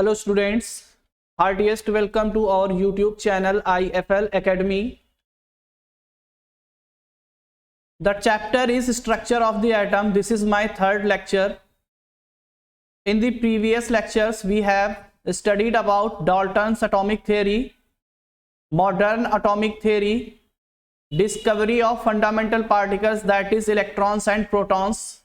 Hello students, heartiest welcome to our YouTube channel IFL Academy. The chapter is structure of the atom. This is my third lecture. In the previous lectures we have studied about Dalton's atomic theory, modern atomic theory, discovery of fundamental particles, that is electrons and protons.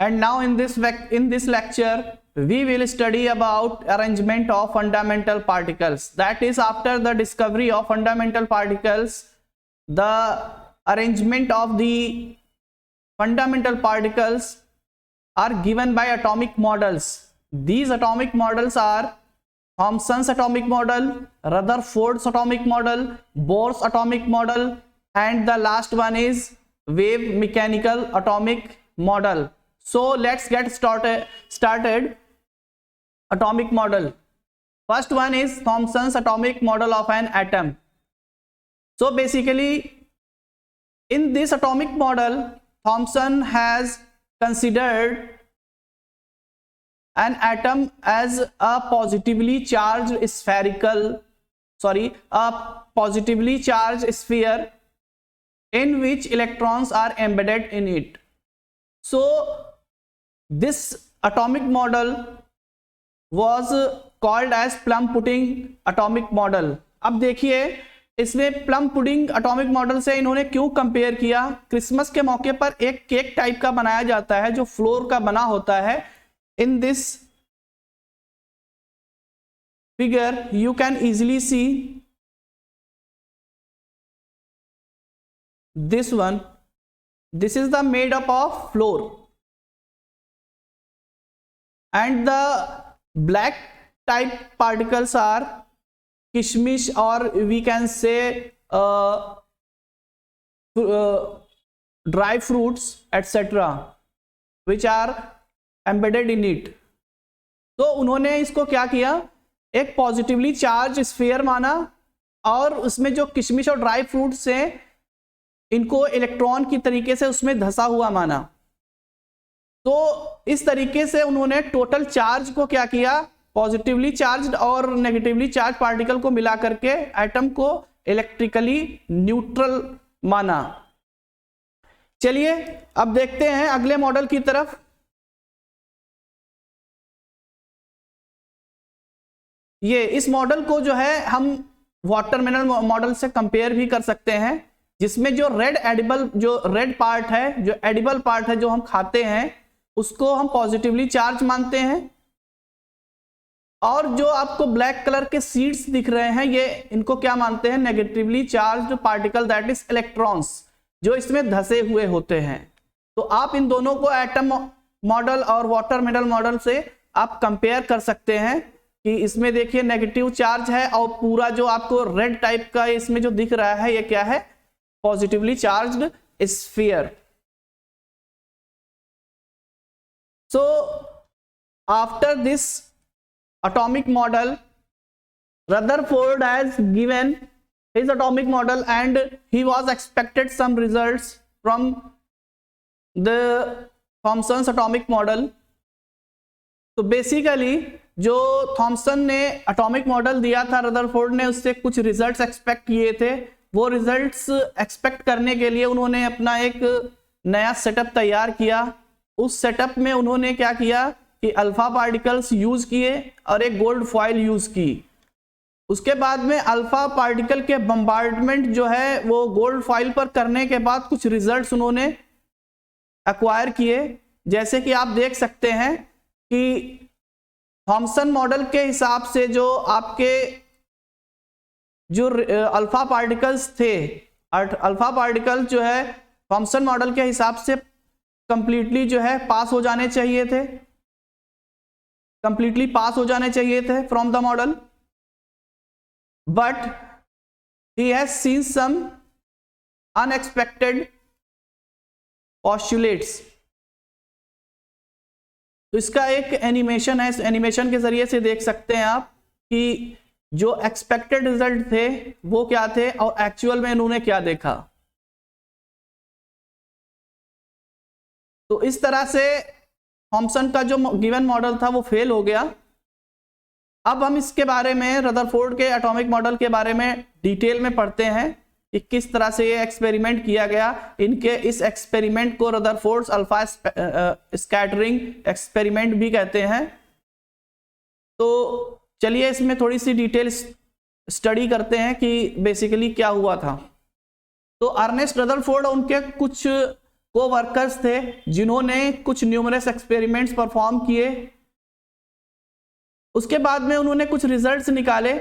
And now in this lecture we will study about arrangement of fundamental particles. That is, after the discovery of fundamental particles, the arrangement of the fundamental particles are given by atomic models. These atomic models are Thomson's atomic model, Rutherford's atomic model, Bohr's atomic model, and the last one is wave mechanical atomic model. So let's get started. Atomic model. First one is Thomson's atomic model of an atom. So basically in this atomic model, Thomson has considered an atom as a positively charged sphere in which electrons are embedded in it. So this atomic model was called as plum pudding atomic model. अब देखिए इसमें plum pudding atomic model से इन्होंने क्यों compare किया। Christmas के मौके पर एक केक टाइप का बनाया जाता है जो फ्लोर का बना होता है। In this figure you can easily C this one. This is the made up of flour, and the black type particles are kishmish, or we can say dry fruits etc. which are embedded in it. तो उन्होंने इसको क्या किया, एक positively charge sphere माना और उसमें जो किशमिश और ड्राई फ्रूट्स हैं इनको इलेक्ट्रॉन की तरीके से उसमें धंसा हुआ माना। तो इस तरीके से उन्होंने टोटल चार्ज को क्या किया, पॉजिटिवली चार्ज्ड और नेगेटिवली चार्ज पार्टिकल को मिला करके एटम को इलेक्ट्रिकली न्यूट्रल माना। चलिए अब देखते हैं अगले मॉडल की तरफ। ये इस मॉडल को जो है हम वाटरमेलन मॉडल से कंपेयर भी कर सकते हैं, जिसमें जो रेड पार्ट है, जो एडिबल पार्ट है जो हम खाते हैं उसको हम पॉजिटिवली चार्ज मानते हैं, और जो आपको ब्लैक कलर के सीड्स दिख रहे हैं ये इनको क्या मानते हैं, negatively charged particle, that is electrons, जो इसमें धसे हुए होते हैं। तो आप इन दोनों को एटम मॉडल और वाटरमेलन मॉडल से आप कंपेयर कर सकते हैं कि इसमें देखिए नेगेटिव चार्ज है और पूरा जो आपको रेड टाइप का इसमें जो दिख रहा है ये क्या है, positively charged sphere. So after this atomic model, Rutherford has given his atomic model and he was expected some results from the Thomson's atomic model. तो बेसिकली जो थॉमसन ने एटॉमिक मॉडल दिया था, रदरफोर्ड ने उससे कुछ रिजल्ट्स एक्सपेक्ट किए थे। वो रिजल्ट्स एक्सपेक्ट करने के लिए उन्होंने अपना एक नया सेटअप तैयार किया। उस सेटअप में उन्होंने क्या किया कि अल्फा पार्टिकल्स यूज किए और एक गोल्ड फॉइल यूज की। उसके बाद में अल्फा पार्टिकल के बम्बार्डमेंट जो है वो गोल्ड फॉइल पर करने के बाद कुछ रिजल्ट्स उन्होंने एक्वायर किए। जैसे कि आप देख सकते हैं कि थॉमसन मॉडल के हिसाब से जो आपके जो अल्फा पार्टिकल्स थे, अल्फा पार्टिकल जो है थॉमसन मॉडल के हिसाब से कंप्लीटली जो है पास हो जाने चाहिए थे, कंप्लीटली पास हो जाने चाहिए थे from the model, but he has seen some unexpected postulates. तो इसका एक एनिमेशन है, इस एनिमेशन के जरिए से देख सकते हैं आप कि जो एक्सपेक्टेड रिजल्ट थे वो क्या थे और एक्चुअल में इन्होंने क्या देखा। तो इस तरह से थॉमसन का जो गिवन मॉडल था वो फेल हो गया। अब हम इसके बारे में, रदरफोर्ड के एटॉमिक मॉडल के बारे में डिटेल में पढ़ते हैं कि किस तरह से ये एक्सपेरिमेंट किया गया। इनके इस एक्सपेरिमेंट को रदरफोर्ड्स अल्फा स्कैटरिंग एक्सपेरिमेंट भी कहते हैं। तो चलिए इसमें थोड़ी सी डिटेल स्टडी करते हैं कि बेसिकली क्या हुआ था। तो अर्नेस्ट रदरफोर्ड और उनके कुछ को-वर्कर्स थे जिन्होंने कुछ न्यूमरस एक्सपेरिमेंट्स परफॉर्म किए। उसके बाद में उन्होंने कुछ रिजल्ट्स निकाले।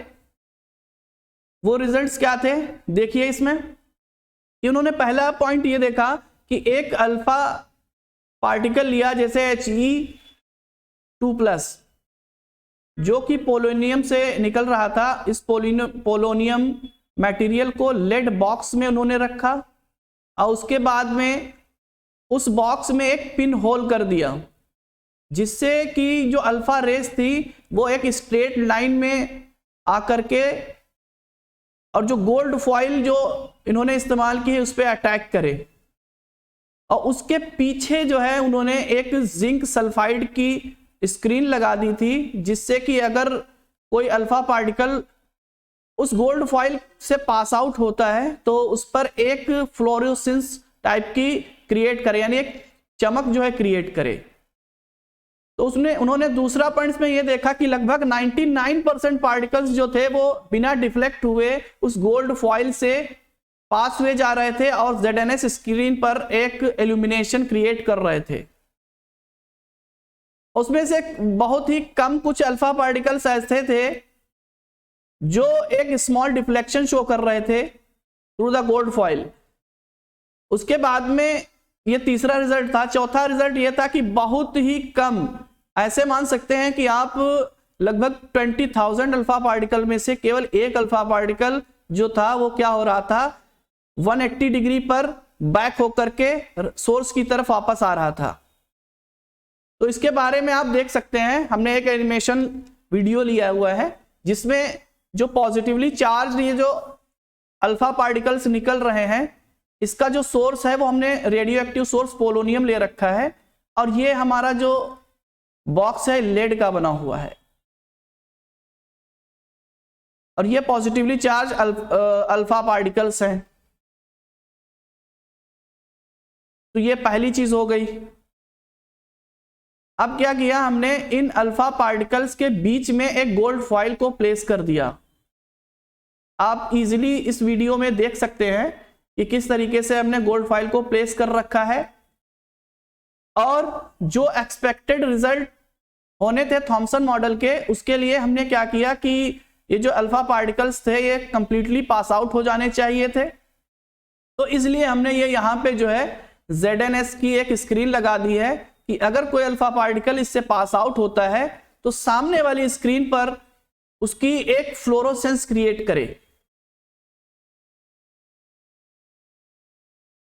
वो रिजल्ट्स क्या थे देखिए इसमें कि उन्होंने पहला पॉइंट ये देखा कि एक अल्फा पार्टिकल लिया जैसे He2+, जो कि पोलोनियम से निकल रहा था। इस पोलोनियम मटेरियल को लेड बॉक्स में उन्होंने रखा और उसके बाद में उस बॉक्स में एक पिन होल कर दिया, जिससे कि जो अल्फा रेस थी वो एक स्ट्रेट लाइन में आकर के और जो गोल्ड फॉइल जो इन्होंने इस्तेमाल की है उस पर अटैक करे। और उसके पीछे जो है उन्होंने एक जिंक सल्फाइड की स्क्रीन लगा दी थी, जिससे कि अगर कोई अल्फा पार्टिकल उस गोल्ड फॉइल से पास आउट होता है तो उस पर एक फ्लोरोसेंस टाइप की क्रिएट करे, यानी एक चमक जो है क्रिएट करे। तो उन्होंने दूसरा पॉइंट में ये देखा कि लगभग 99% पार्टिकल्स जो थे वो बिना डिफ्लेक्ट हुए उस गोल्ड फॉइल से पास हुए जा रहे थे और ZNS स्क्रीन पर एक इल्यूमिनेशन क्रिएट कर रहे थे। उसमें से बहुत ही कम कुछ अल्फा पार्टिकल्स ऐसे थे जो एक स्मॉल डिफ्लेक्शन शो कर रहे थे थ्रू द गोल्ड फॉइल। उसके बाद में ये तीसरा रिजल्ट था। चौथा रिजल्ट ये था कि बहुत ही कम, ऐसे मान सकते हैं कि आप लगभग 20,000 अल्फा पार्टिकल में से केवल एक अल्फा पार्टिकल जो था वो क्या हो रहा था, 180 डिग्री पर बैक होकर के सोर्स की तरफ वापस आ रहा था। तो इसके बारे में आप देख सकते हैं, हमने एक एनिमेशन वीडियो लिया हुआ है जिसमें जो पॉजिटिवली चार्ज ये जो अल्फा पार्टिकल्स निकल रहे हैं, इसका जो सोर्स है वो हमने रेडियो एक्टिव सोर्स पोलोनियम ले रखा है और ये हमारा जो बॉक्स है लेड का बना हुआ है और ये पॉजिटिवली चार्ज अल्फा पार्टिकल्स हैं। तो ये पहली चीज हो गई। अब क्या किया हमने, इन अल्फा पार्टिकल्स के बीच में एक गोल्ड फॉइल को प्लेस कर दिया। आप इजीली इस वीडियो में देख सकते हैं कि किस तरीके से हमने गोल्ड फॉइल को प्लेस कर रखा है। और जो एक्सपेक्टेड रिजल्ट होने थे थॉमसन मॉडल के, उसके लिए हमने क्या किया कि ये जो अल्फा पार्टिकल्स थे ये कंप्लीटली पास आउट हो जाने चाहिए थे। तो इसलिए हमने ये यहाँ पे जो है ZNS की एक स्क्रीन लगा दी है कि अगर कोई अल्फा पार्टिकल इससे पास आउट होता है तो सामने वाली स्क्रीन पर उसकी एक फ्लोरोसेंस क्रिएट करे।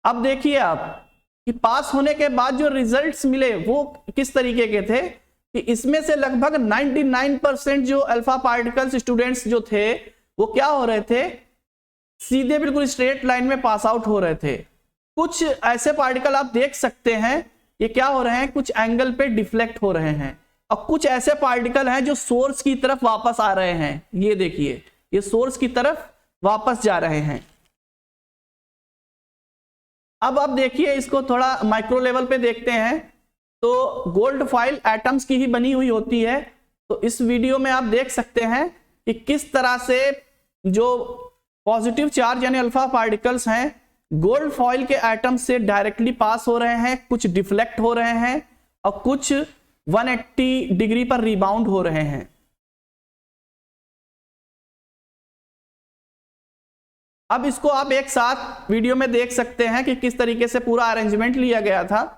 अब देखिए आप कि पास होने के बाद जो रिजल्ट्स मिले वो किस तरीके के थे कि इसमें से लगभग 99% जो अल्फा पार्टिकल्स स्टूडेंट्स जो थे वो क्या हो रहे थे, सीधे बिल्कुल स्ट्रेट लाइन में पास आउट हो रहे थे। कुछ ऐसे पार्टिकल आप देख सकते हैं ये क्या हो रहे हैं, कुछ एंगल पे डिफ्लेक्ट हो रहे हैं और कुछ ऐसे पार्टिकल हैं जो सोर्स की तरफ वापस आ रहे हैं। ये देखिए ये सोर्स की तरफ वापस जा रहे हैं। अब आप देखिए इसको थोड़ा माइक्रो लेवल पे देखते हैं। तो गोल्ड फॉइल एटम्स की ही बनी हुई होती है। तो इस वीडियो में आप देख सकते हैं कि किस तरह से जो पॉजिटिव चार्ज यानी अल्फा पार्टिकल्स हैं गोल्ड फॉइल के एटम से डायरेक्टली पास हो रहे हैं, कुछ डिफ्लेक्ट हो रहे हैं और कुछ 180 डिग्री पर रिबाउंड हो रहे हैं। अब इसको आप एक साथ वीडियो में देख सकते हैं कि किस तरीके से पूरा अरेंजमेंट लिया गया था।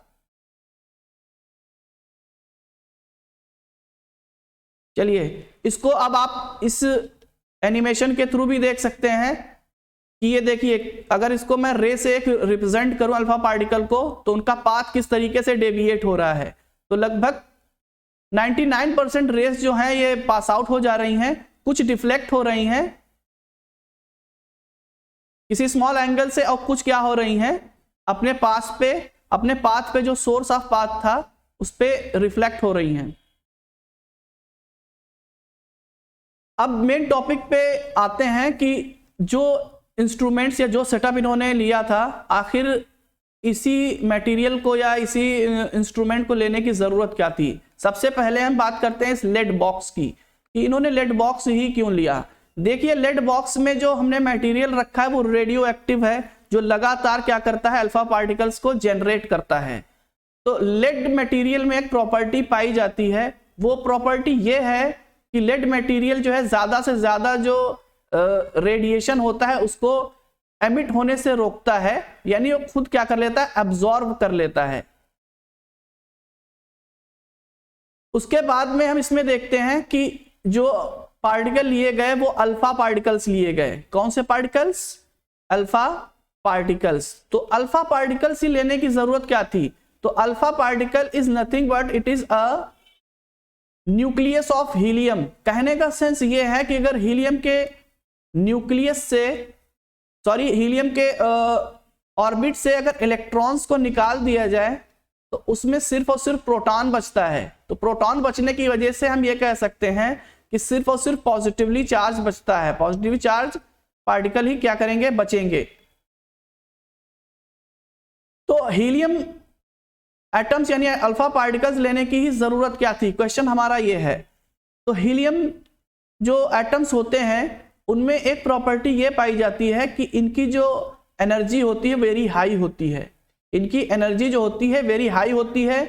चलिए इसको अब आप इस एनिमेशन के थ्रू भी देख सकते हैं कि ये देखिए अगर इसको मैं रे से एक रिप्रेजेंट करूं अल्फा पार्टिकल को तो उनका पाथ किस तरीके से डेविएट हो रहा है। तो लगभग 99% रेस जो है ये पास आउट हो जा रही हैं, कुछ डिफ्लेक्ट हो रही हैं किसी स्मॉल एंगल से और कुछ क्या हो रही हैं अपने पाथ पे जो सोर्स ऑफ पाथ था उस पे रिफ्लेक्ट हो रही हैं। अब मेन टॉपिक पे आते हैं कि जो इंस्ट्रूमेंट्स या जो सेटअप इन्होंने लिया था, आखिर इसी मटेरियल को या इसी इंस्ट्रूमेंट को लेने की ज़रूरत क्या थी। सबसे पहले हम बात करते हैं इस लेड बॉक्स की, कि इन्होंने लेड बॉक्स ही क्यों लिया। देखिए लेड बॉक्स में जो हमने मटेरियल रखा है वो रेडियो एक्टिव है, जो लगातार क्या करता है, अल्फा पार्टिकल्स को जनरेट करता है। तो लेड मटेरियल में एक प्रॉपर्टी पाई जाती है, वो प्रॉपर्टी ये है कि लेड मटेरियल जो है ज्यादा से ज्यादा जो रेडिएशन होता है उसको एमिट होने से रोकता है, यानी वो खुद क्या कर लेता है, एब्जॉर्ब कर लेता है। उसके बाद में हम इसमें देखते हैं कि जो पार्टिकल लिए गए वो अल्फा पार्टिकल्स लिए गए। कौन से पार्टिकल्स? Alpha particles. तो अल्फा पार्टिकल्स ही लेने की जरूरत क्या थी? तो alpha particle is nothing but it is a nucleus of helium. कहने का सेंस ये है कि अगर हीलियम के न्यूक्लियस से, सॉरी हीलियम के ऑर्बिट से अगर इलेक्ट्रॉन्स को निकाल दिया जाए तो उसमें सिर्फ और सिर्फ प्रोटॉन बचता है। तो प्रोटॉन बचने की वजह से हम ये कह सकते हैं कि सिर्फ और सिर्फ पॉजिटिवली चार्ज बचता है, पॉजिटिवली चार्ज पार्टिकल ही क्या करेंगे, बचेंगे। तो हीलियम एटम्स यानी अल्फा पार्टिकल्स लेने की ही जरूरत क्या थी, क्वेश्चन हमारा ये है। तो हीलियम जो एटम्स होते हैं उनमें एक प्रॉपर्टी ये पाई जाती है कि इनकी जो एनर्जी होती है वेरी हाई होती है, इनकी एनर्जी जो होती है वेरी हाई होती है,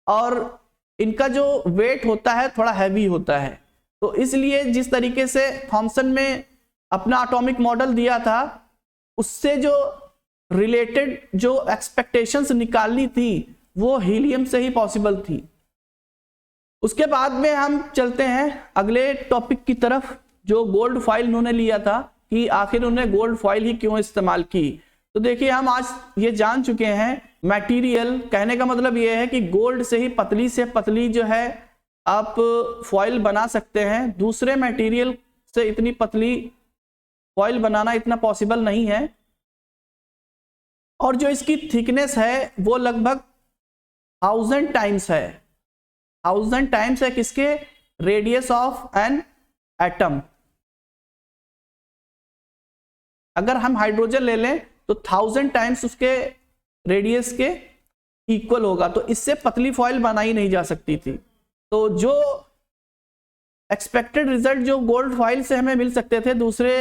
और इनका जो वेट होता है थोड़ा हैवी होता है। तो इसलिए जिस तरीके से थॉमसन में अपना एटॉमिक मॉडल दिया था, उससे जो रिलेटेड जो एक्सपेक्टेशंस निकालनी थी वो हीलियम से ही पॉसिबल थी। उसके बाद में हम चलते हैं अगले टॉपिक की तरफ, जो गोल्ड फॉइल उन्होंने लिया था, कि आखिर उन्होंने गोल्ड फॉइल ही क्यों इस्तेमाल की। तो देखिए हम आज ये जान चुके हैं मटेरियल, कहने का मतलब ये है कि गोल्ड से ही पतली से पतली जो है आप फॉइल बना सकते हैं। दूसरे मटेरियल से इतनी पतली फॉइल बनाना इतना पॉसिबल नहीं है, और जो इसकी थिकनेस है वो लगभग 1000 टाइम्स है, 1000 टाइम्स है किसके, रेडियस ऑफ एन एटम। अगर हम हाइड्रोजन ले लें तो 1000 टाइम्स उसके रेडियस के इक्वल होगा। तो इससे पतली फॉइल बनाई नहीं जा सकती थी। तो जो एक्सपेक्टेड रिजल्ट जो गोल्ड फॉइल से हमें मिल सकते थे दूसरे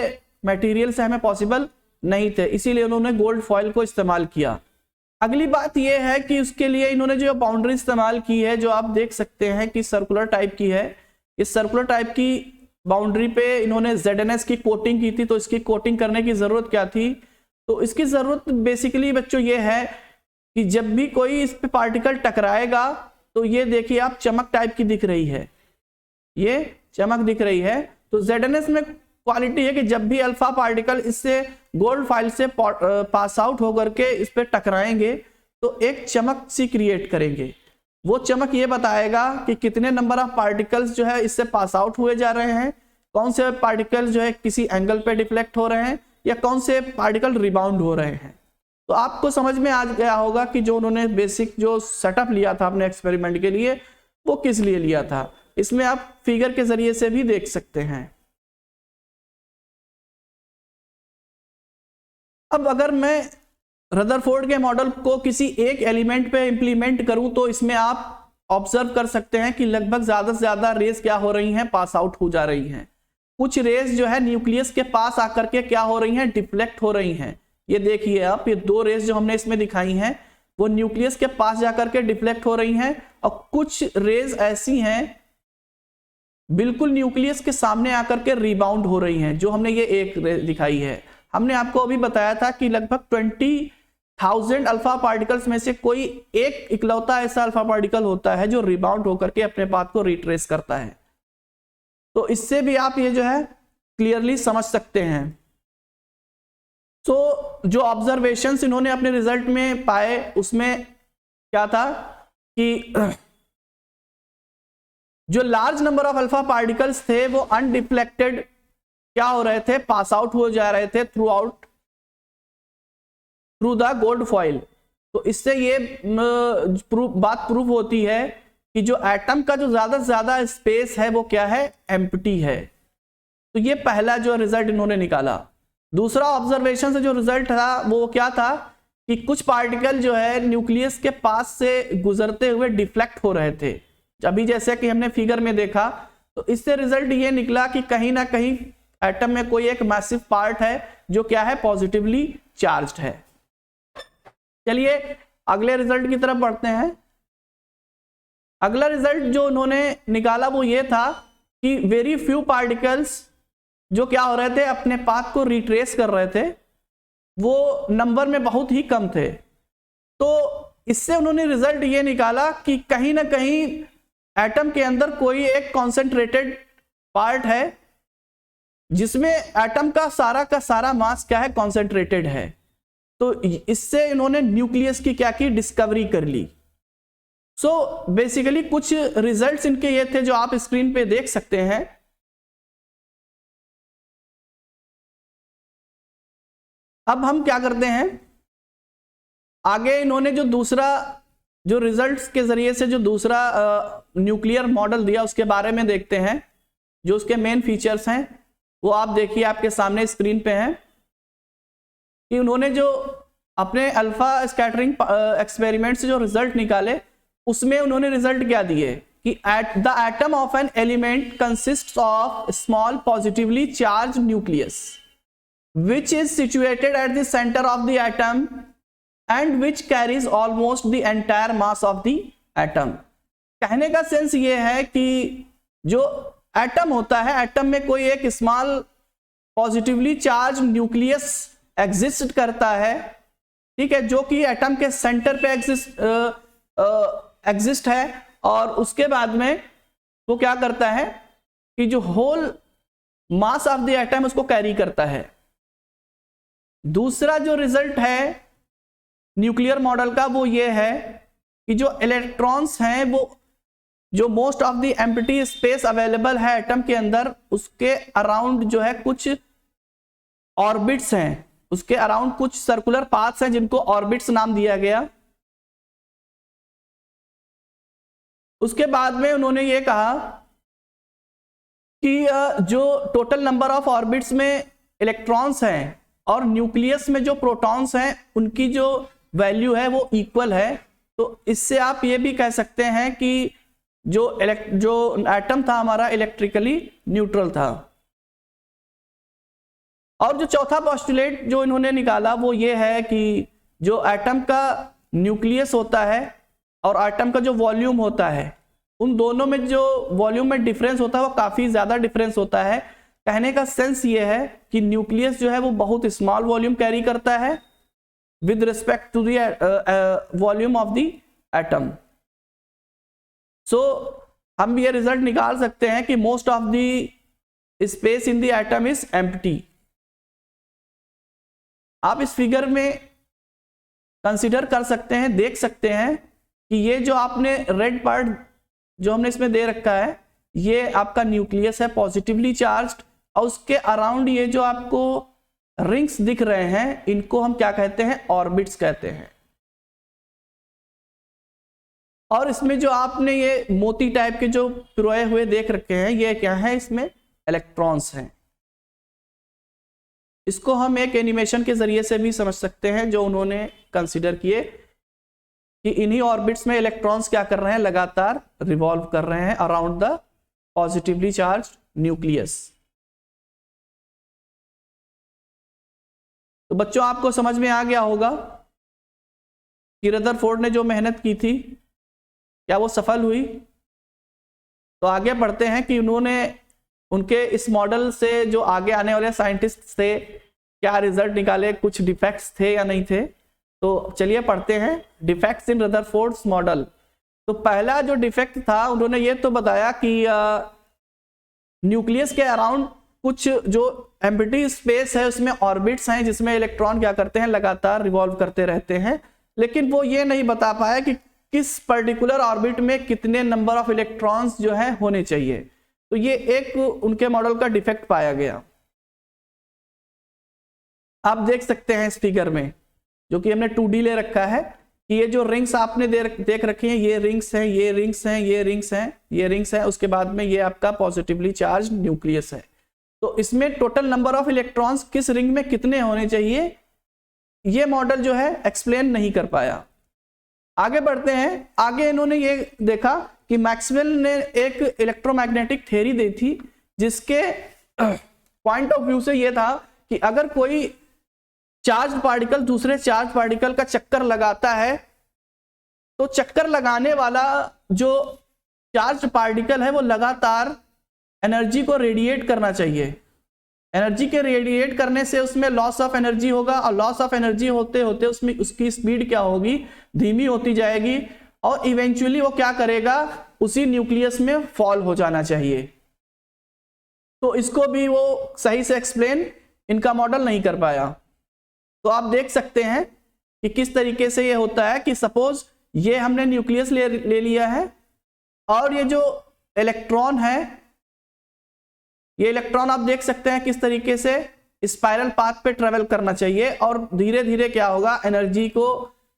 मटेरियल से हमें पॉसिबल नहीं थे, इसीलिए उन्होंने गोल्ड फॉइल को इस्तेमाल किया। अगली बात यह है कि उसके लिए इन्होंने जो बाउंड्री इस्तेमाल की है, जो आप देख सकते हैं कि सर्कुलर टाइप की है, इस सर्कुलर टाइप की बाउंड्री पे इन्होंने ZNS की कोटिंग की थी। तो इसकी कोटिंग करने की जरूरत क्या थी? तो इसकी जरूरत बेसिकली बच्चों ये है कि जब भी कोई इस पे पार्टिकल टकराएगा तो ये देखिए आप चमक टाइप की दिख रही है, ये चमक दिख रही है। तो ZNS में क्वालिटी है कि जब भी अल्फा पार्टिकल इससे गोल्ड फाइल से पास आउट होकर के इस पे टकराएंगे तो एक चमक सी क्रिएट करेंगे। वो चमक ये बताएगा कि कितने नंबर ऑफ पार्टिकल्स जो है इससे पास आउट हुए जा रहे हैं, कौन से पार्टिकल जो है किसी एंगल पे डिफ्लेक्ट हो रहे हैं, या कौन से पार्टिकल रिबाउंड हो रहे हैं। तो आपको समझ में आ गया होगा कि जो उन्होंने बेसिक जो सेटअप लिया था अपने एक्सपेरिमेंट के लिए वो किस लिए लिया था। इसमें आप फिगर के जरिए से भी देख सकते हैं। अब अगर मैं रदरफोर्ड के मॉडल को किसी एक एलिमेंट पे इंप्लीमेंट करूं तो इसमें आप ऑब्जर्व कर सकते हैं कि लगभग ज्यादा से ज्यादा रेज क्या हो रही हैं, पास आउट हो जा रही हैं। कुछ रेज जो है न्यूक्लियस के पास आकर के क्या हो रही हैं, डिफ्लेक्ट हो रही हैं। ये देखिए आप, ये दो रेज जो हमने इसमें दिखाई हैं वो न्यूक्लियस के पास जाकर के डिफ्लेक्ट हो रही हैं, और कुछ रेज ऐसी हैं बिल्कुल न्यूक्लियस के सामने आकर के रिबाउंड हो रही हैं, जो हमने ये एक रेज दिखाई है। हमने आपको अभी बताया था कि लगभग 20,000 अल्फा पार्टिकल्स में से कोई एक इकलौता ऐसा अल्फा पार्टिकल होता है जो रिबाउंड होकर के अपने पाथ को रिट्रेस करता है। तो इससे भी आप ये जो है क्लियरली समझ सकते हैं। तो जो ऑब्जर्वेशंस इन्होंने अपने रिजल्ट में पाए उसमें क्या था कि जो large number of alpha particles थे वो अनडिफ्लेक्टेड क्या हो रहे थे, पास आउट हो जा रहे थे थ्रू द गोल्ड फॉइल। तो इससे ये बात प्रूफ होती है कि जो एटम का जो ज्यादा से ज्यादा स्पेस है वो क्या है, एम्प्टी है। तो ये पहला जो रिजल्ट इन्होंने निकाला। दूसरा ऑब्जर्वेशन से जो रिजल्ट था वो क्या था कि कुछ पार्टिकल जो है न्यूक्लियस के पास से गुजरते हुए डिफ्लेक्ट हो रहे थे। अभी जैसे कि हमने फिगर में देखा, तो इससे रिजल्ट ये निकला कि कहीं ना कहीं एटम में कोई एक मैसिव पार्ट है जो क्या है, पॉजिटिवली चार्ज्ड है। चलिए अगले रिजल्ट की तरफ बढ़ते हैं। अगला रिजल्ट जो उन्होंने निकाला वो ये था कि वेरी फ्यू पार्टिकल्स जो क्या हो रहे थे, अपने पाथ को रिट्रेस कर रहे थे, वो नंबर में बहुत ही कम थे। तो इससे उन्होंने रिजल्ट ये निकाला कि कहीं ना कहीं एटम के अंदर कोई एक कॉन्सेंट्रेटेड पार्ट है जिसमें एटम का सारा मास क्या है, कॉन्सेंट्रेटेड है। तो इससे इन्होंने न्यूक्लियस की क्या की, डिस्कवरी कर ली। सो बेसिकली कुछ रिजल्ट्स इनके ये थे जो आप स्क्रीन पे देख सकते हैं। अब हम क्या करते हैं, आगे इन्होंने जो दूसरा जो रिजल्ट्स के जरिए से जो दूसरा न्यूक्लियर मॉडल दिया उसके बारे में देखते हैं। जो उसके मेन फीचर्स हैं वो आप देखिए, आपके सामने स्क्रीन पे हैं कि उन्होंने जो अपने अल्फा स्कैटरिंग एक्सपेरिमेंट से जो रिजल्ट निकाले उसमें उन्होंने रिजल्ट क्या दिए कि at the atom of an element consists of small positively charge nucleus which is situated at the center of the atom and which carries almost the entire mass of the atom। कहने का sense ये है कि जो atom होता है, atom में कोई एक small positively charge nucleus exist करता है, ठीक है, जो कि एटम के सेंटर पे एग्जिस्ट है, और उसके बाद में वो क्या करता है कि जो whole mass of the atom उसको कैरी करता है। दूसरा जो रिजल्ट है न्यूक्लियर मॉडल का वो ये है कि जो इलेक्ट्रॉन्स हैं वो जो most of the empty space available है एटम के अंदर, उसके अराउंड जो है कुछ ऑर्बिट्स हैं, उसके अराउंड कुछ सर्कुलर पाथ्स हैं जिनको ऑर्बिट्स नाम दिया गया। उसके बाद में उन्होंने ये कहा कि जो टोटल नंबर ऑफ ऑर्बिट्स में इलेक्ट्रॉन्स हैं और न्यूक्लियस में जो प्रोटॉन्स हैं उनकी जो वैल्यू है वो इक्वल है। तो इससे आप ये भी कह सकते हैं कि जो एटम था हमारा इलेक्ट्रिकली न्यूट्रल था। और जो चौथा पोस्टुलेट जो इन्होंने निकाला वो ये है कि जो एटम का न्यूक्लियस होता है और एटम का जो वॉल्यूम होता है, उन दोनों में जो वॉल्यूम में डिफरेंस होता है वो काफी ज्यादा डिफरेंस होता है। कहने का सेंस ये है कि न्यूक्लियस जो है वो बहुत स्मॉल वॉल्यूम कैरी करता है with respect to the volume of the atom. So हम ये रिजल्ट निकाल सकते हैं कि most of the space in the atom is empty. आप इस फिगर में कंसीडर कर सकते हैं, देख सकते हैं कि ये जो आपने रेड पार्ट जो हमने इसमें दे रखा है ये आपका न्यूक्लियस है पॉजिटिवली चार्ज्ड, और उसके अराउंड ये जो आपको रिंग्स दिख रहे हैं इनको हम क्या कहते हैं, ऑर्बिट्स कहते हैं। और इसमें जो आपने ये मोती टाइप के जो पिरोए हुए देख रखे हैं ये क्या है, इसमें इलेक्ट्रॉन्स हैं। इसको हम एक एनिमेशन के जरिए से भी समझ सकते हैं जो उन्होंने कंसीडर किए कि इन्हीं ऑर्बिट्स में इलेक्ट्रॉन्स क्या कर रहे हैं, लगातार रिवॉल्व कर रहे हैं around the positively charged nucleus. तो बच्चों आपको समझ में आ गया होगा कि रदरफोर्ड ने जो मेहनत की थी क्या वो सफल हुई। तो आगे बढ़ते हैं कि उन्होंने उनके इस मॉडल से जो आगे आने वाले साइंटिस्ट से क्या रिजल्ट निकाले, कुछ डिफेक्ट्स थे या नहीं थे। तो चलिए पढ़ते हैं डिफेक्ट्स इन रदरफोर्ड्स मॉडल। तो पहला जो डिफेक्ट था उन्होंने ये तो बताया कि न्यूक्लियस के अराउंड कुछ जो एम्प्टी स्पेस है उसमें ऑर्बिट्स हैं जिसमें इलेक्ट्रॉन क्या करते हैं, लगातार रिवॉल्व करते रहते हैं, लेकिन वो ये नहीं बता पाया कि किस पर्टिकुलर ऑर्बिट में कितने नंबर ऑफ इलेक्ट्रॉन्स जो है होने चाहिए। तो ये एक उनके मॉडल का डिफेक्ट पाया गया। आप देख सकते हैं इस फिगर में जो कि हमने 2D ले रखा है कि ये जो रिंग्स आपने देख रखी हैं, ये रिंग्स हैं, ये रिंग्स हैं, ये रिंग्स हैं, ये रिंग्स हैं, उसके बाद में ये आपका पॉजिटिवली चार्ज न्यूक्लियस है। तो इसमें टोटल नंबर ऑफ इलेक्ट्रॉन्स किस रिंग में कितने होने चाहिए, ये मॉडल जो है एक्सप्लेन नहीं कर पाया। आगे बढ़ते हैं। आगे इन्होंने ये देखा कि मैक्सवेल ने एक इलेक्ट्रोमैग्नेटिक थ्योरी दी थी, जिसके पॉइंट ऑफ व्यू से ये था कि अगर कोई चार्ज पार्टिकल दूसरे चार्ज पार्टिकल का चक्कर लगाता है, तो चक्कर लगाने वाला जो चार्ज पार्टिकल है वो लगातार एनर्जी को रेडिएट करना चाहिए। एनर्जी के रेडिएट करने से उसमें लॉस ऑफ एनर्जी होगा, और लॉस ऑफ एनर्जी होते होते उसमें उसकी स्पीड क्या होगी, धीमी होती जाएगी, और इवेंचुअली वो क्या करेगा, उसी न्यूक्लियस में फॉल हो जाना चाहिए। तो इसको भी वो सही से एक्सप्लेन इनका मॉडल नहीं कर पाया। तो आप देख सकते हैं कि किस तरीके से ये होता है कि सपोज ये हमने न्यूक्लियस ले लिया है, और ये जो इलेक्ट्रॉन है, ये इलेक्ट्रॉन आप देख सकते हैं किस तरीके से स्पाइरल पाथ पे ट्रेवल करना चाहिए, और धीरे धीरे क्या होगा, एनर्जी को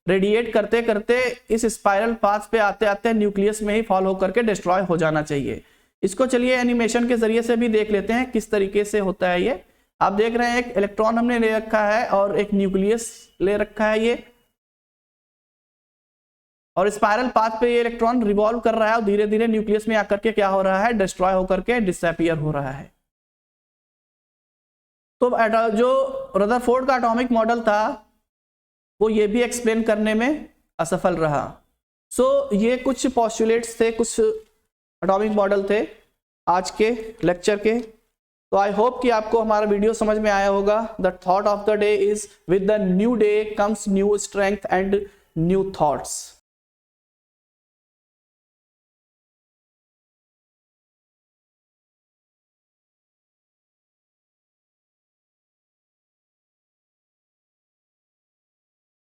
रेडिएट करते करते इस स्पाइरल पाथ पे आते आते न्यूक्लियस में ही फॉल होकर के डिस्ट्रॉय हो जाना चाहिए। इसको चलिए एनिमेशन के जरिए से भी देख लेते हैं किस तरीके से होता है ये। आप देख रहे हैं एक इलेक्ट्रॉन हमने ले रखा है और एक न्यूक्लियस ले रखा है ये, और स्पाइरल पाथ पे ये इलेक्ट्रॉन रिवॉल्व कर रहा है और धीरे धीरे न्यूक्लियस में आकर के क्या हो रहा है, डिस्ट्रॉय होकर के डिसअपीयर हो रहा है। तो जो रदरफोर्ड का एटॉमिक मॉडल था वो ये भी एक्सप्लेन करने में असफल रहा। सो ये कुछ पोस्टुलेट्स थे, कुछ एटॉमिक मॉडल थे आज के लेक्चर के। तो आई होप कि आपको हमारा वीडियो समझ में आया होगा। The thought of the day is with the new day comes new strength and new thoughts.